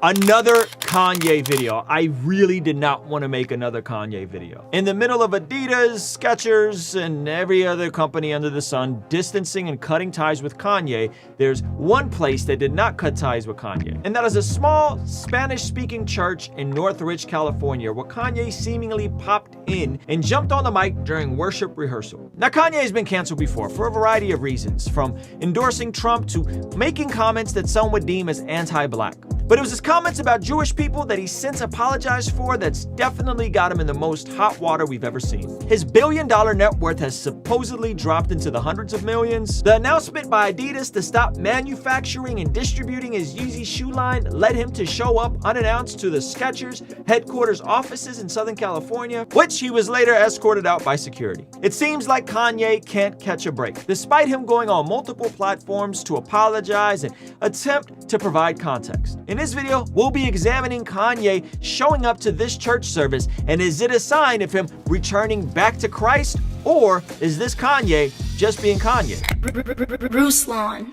Another Kanye video. I really did not want to make another Kanye video. In the middle of Adidas, Skechers, and every other company under the sun distancing and cutting ties with Kanye, there's one place that did not cut ties with Kanye. And that is a small Spanish-speaking church in Northridge, California, where Kanye seemingly popped in and jumped on the mic during worship rehearsal. Now, Kanye has been canceled before for a variety of reasons, from endorsing Trump to making comments that some would deem as anti-black. But it was his comments about Jewish people that he since apologized for that's definitely got him in the most hot water we've ever seen. His billion-dollar net worth has supposedly dropped into the hundreds of millions. The announcement by Adidas to stop manufacturing and distributing his Yeezy shoe line led him to show up unannounced to the Skechers headquarters offices in Southern California, which he was later escorted out by security. It seems like Kanye can't catch a break, despite him going on multiple platforms to apologize and attempt to provide context. In this video, we'll be examining Kanye showing up to this church service, and is it a sign of him returning back to Christ, or is this Kanye just being Kanye? Ruslan.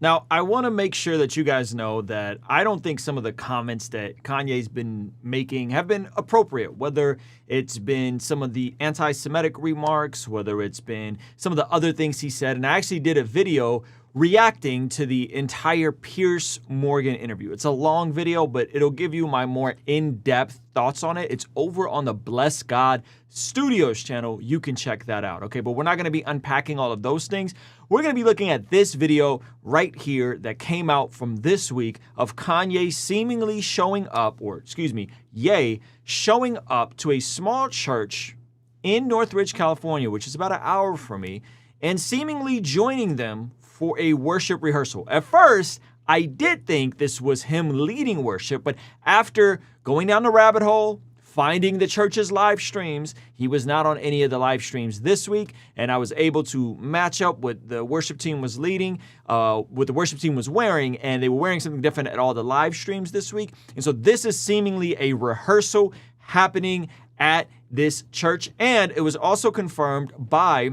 Now, I want to make sure that you guys know that I don't think some of the comments that Kanye's been making have been appropriate, whether it's been some of the anti-Semitic remarks, whether it's been some of the other things he said. And I actually did a video reacting to the entire Piers Morgan interview. It's a long video, but it'll give you my more in-depth thoughts on it. It's over on the Bless God Studios channel. You can check that out, okay? But we're not gonna be unpacking all of those things. We're gonna be looking at this video right here that came out from this week of Kanye seemingly showing up, or excuse me, Ye showing up to a small church in Northridge, California, which is about an hour from me, and seemingly joining them for a worship rehearsal. At first, I did think this was him leading worship, but after going down the rabbit hole, finding the church's live streams, he was not on any of the live streams this week, and I was able to match up what the worship team was leading, what the worship team was wearing, and they were wearing something different at all the live streams this week. And so this is seemingly a rehearsal happening at this church, and it was also confirmed by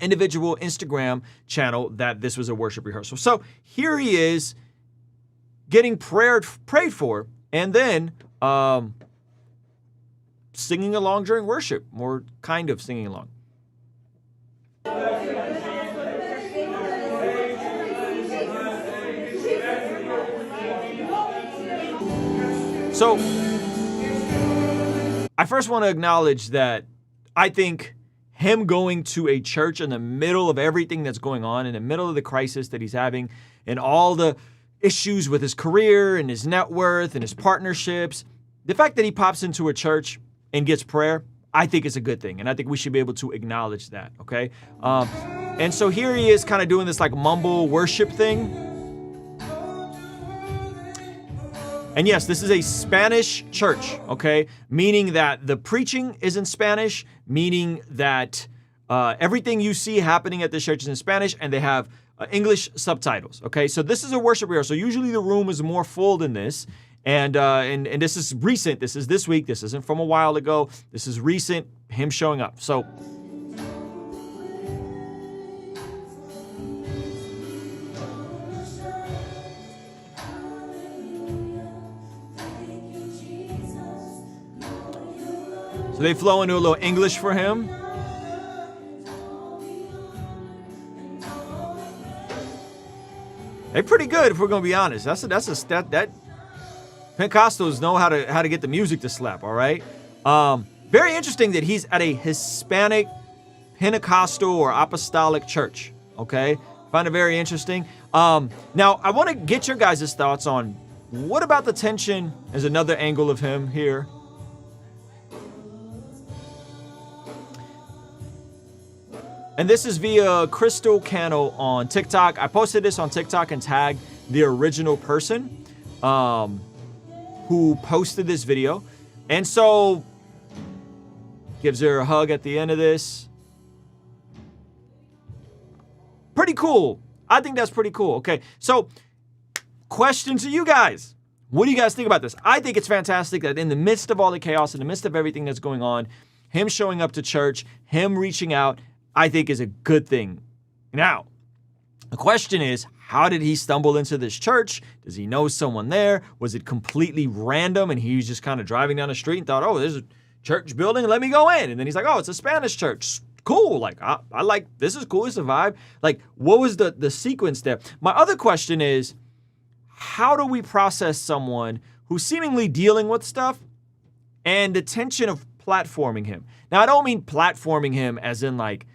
individual Instagram channel that this was a worship rehearsal. So here he is getting prayed for, and then singing along during worship, or kind of singing along. So I first want to acknowledge that I think him going to a church in the middle of everything that's going on, in the middle of the crisis that he's having, and all the issues with his career and his net worth and his partnerships, the fact that he pops into a church and gets prayer, I think is a good thing. And I think we should be able to acknowledge that, okay? And so here he is kind of doing this like mumble worship thing. And yes, this is a Spanish church, okay? Meaning that the preaching is in Spanish, meaning that everything you see happening at this church is in Spanish, and they have English subtitles, okay? So this is a worship rehearsal. Usually the room is more full than this, and this is recent. This is this week. This isn't from a while ago. This is recent, him showing up. So they flow into a little English for him. They're pretty good, if we're gonna be honest. That Pentecostals know how to get the music to slap. All right. Very interesting that he's at a Hispanic Pentecostal or Apostolic church. Okay, find it very interesting. Now I want to get your guys' thoughts on what about the tension. There's another angle of him here. And this is via Crystal Cano on TikTok. I posted this on TikTok and tagged the original person who posted this video. And so, gives her a hug at the end of this. Pretty cool. I think that's pretty cool. Okay, so question to you guys. What do you guys think about this? I think it's fantastic that in the midst of all the chaos, in the midst of everything that's going on, him showing up to church, him reaching out, I think is a good thing. Now, the question is, How did he stumble into this church? Does he know someone there? Was it completely random and he was just kind of driving down the street and thought, oh, there's a church building, let me go in. And then he's like, oh, it's a Spanish church. Cool. Like, I like, this is cool. It's a vibe. Like, what was the sequence there? My other question is, how do we process someone who's seemingly dealing with stuff and the tension of platforming him? Now, I don't mean platforming him as in like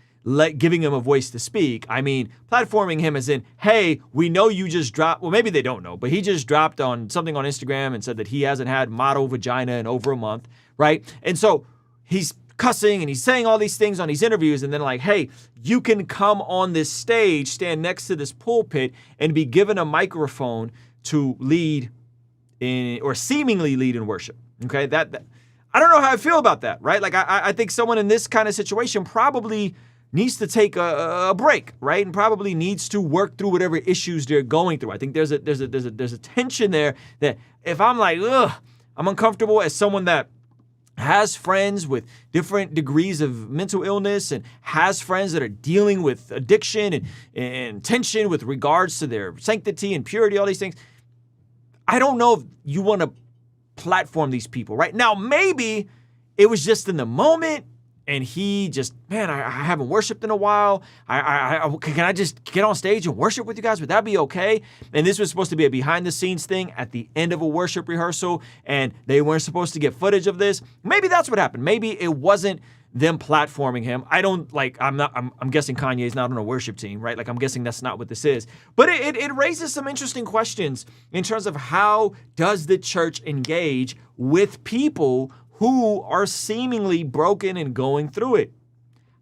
giving him a voice to speak. I mean platforming him as in, hey, we know you just dropped, well, maybe they don't know, but he just dropped on something on Instagram and said that he hasn't had model vagina in over a month, right? And so he's cussing and he's saying all these things on these interviews, and then like, hey, you can come on this stage, stand next to this pulpit, and be given a microphone to lead in, or seemingly lead in worship. Okay, that I don't know how I feel about that, right? Like I think someone in this kind of situation probably needs to take a break, right? And probably needs to work through whatever issues they're going through. I think there's a tension there that if I'm like, ugh, I'm uncomfortable as someone that has friends with different degrees of mental illness and has friends that are dealing with addiction and tension with regards to their sanctity and purity, all these things. I don't know if you want to platform these people, right? Now, maybe it was just in the moment and he just, man, I haven't worshiped in a while. Can I just get on stage and worship with you guys? Would that be okay? And this was supposed to be a behind the scenes thing at the end of a worship rehearsal, and they weren't supposed to get footage of this. Maybe that's what happened. Maybe it wasn't them platforming him. I'm guessing Kanye's not on a worship team, right? Like, I'm guessing that's not what this is. But it raises some interesting questions in terms of how does the church engage with people who are seemingly broken and going through it?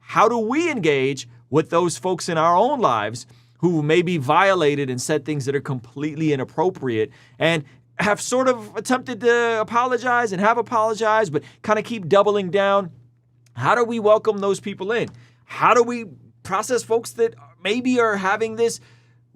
How do we engage with those folks in our own lives who may be violated and said things that are completely inappropriate and have sort of attempted to apologize and have apologized, but kind of keep doubling down? How do we welcome those people in? How do we process folks that maybe are having this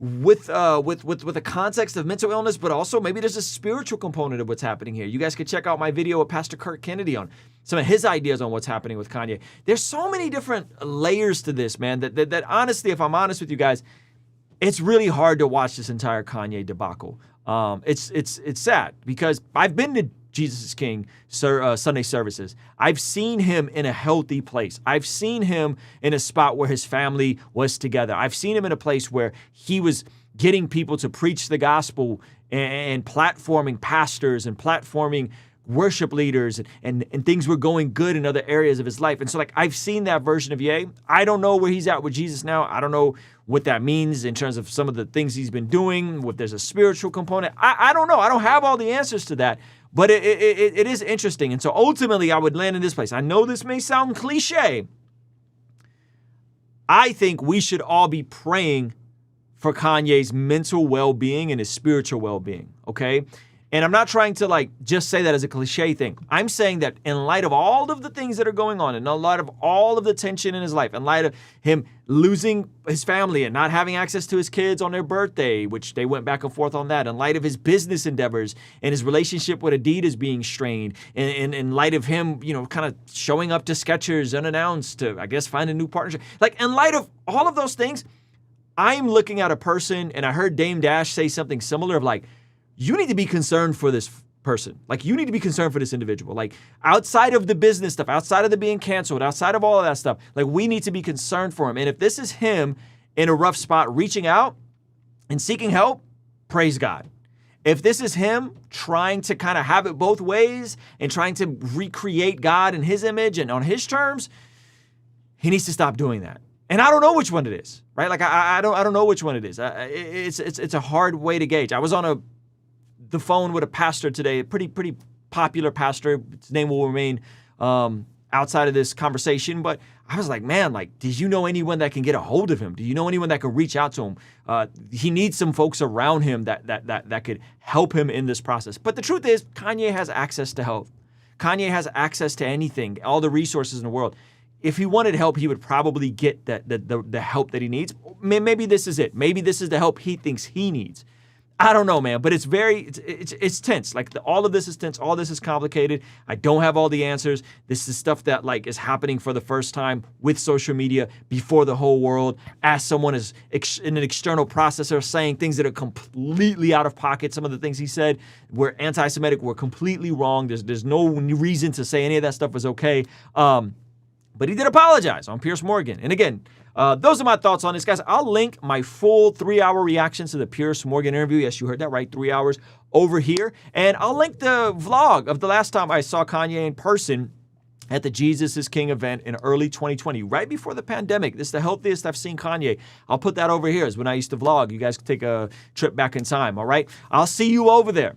with a context of mental illness, but also maybe there's a spiritual component of what's happening here? You guys can check out my video with Pastor Kirk Kennedy on some of his ideas on what's happening with Kanye. There's so many different layers to this, man, that honestly, if I'm honest with you guys, it's really hard to watch this entire Kanye debacle. It's sad because I've been to Jesus is King Sunday services. I've seen him in a healthy place. I've seen him in a spot where his family was together. I've seen him in a place where he was getting people to preach the gospel and platforming pastors and platforming worship leaders, and things were going good in other areas of his life. And so like, I've seen that version of Ye. I don't know where he's at with Jesus now. I don't know what that means in terms of some of the things he's been doing, if there's a spiritual component. I don't know. I don't have all the answers to that. But it is interesting. And so ultimately, I would land in this place. I know this may sound cliche. I think we should all be praying for Kanye's mental well-being and his spiritual well-being, okay? And I'm not trying to like just say that as a cliche thing. I'm saying that in light of all of the things that are going on, in light of all of the tension in his life, in light of him losing his family and not having access to his kids on their birthday, which they went back and forth on that, in light of his business endeavors and his relationship with Adidas being strained, and in light of him, kind of showing up to Skechers unannounced to, I guess, find a new partnership. Like, in light of all of those things, I'm looking at a person, and I heard Dame Dash say something similar of like, you need to be concerned for this person. Like, you need to be concerned for this individual. Like, outside of the business stuff, outside of the being canceled, outside of all of that stuff, like, we need to be concerned for him. And if this is him in a rough spot reaching out and seeking help, praise God. If this is him trying to kind of have it both ways and trying to recreate God in his image and on his terms, he needs to stop doing that. And I don't know which one it is, right? Like, I don't know which one it is. It's a hard way to gauge. I was on the phone with a pastor today, a pretty popular pastor. His name will remain outside of this conversation, but I was like, man, like, did you know anyone that can get a hold of him? Do you know anyone that can reach out to him? He needs some folks around him that could help him in this process. But the truth is, Kanye has access to help. Kanye has access to anything, all the resources in the world. If he wanted help, he would probably get the help that he needs. Maybe this is it. Maybe this is the help he thinks he needs. I don't know, man, but it's tense. Like all of this is tense. All this is complicated. I don't have all the answers. This is stuff that like is happening for the first time with social media before the whole world, as someone is in an external processor saying things that are completely out of pocket. Some of the things he said were anti-Semitic, were completely wrong. There's no reason to say any of that stuff was okay. But he did apologize on Piers Morgan. And again, those are my thoughts on this, guys. I'll link my full 3-hour reaction to the Piers Morgan interview. Yes, you heard that right, 3 hours over here. And I'll link the vlog of the last time I saw Kanye in person at the Jesus is King event in early 2020, right before the pandemic. This is the healthiest I've seen Kanye. I'll put that over here. Is when I used to vlog. You guys can take a trip back in time, all right? I'll see you over there.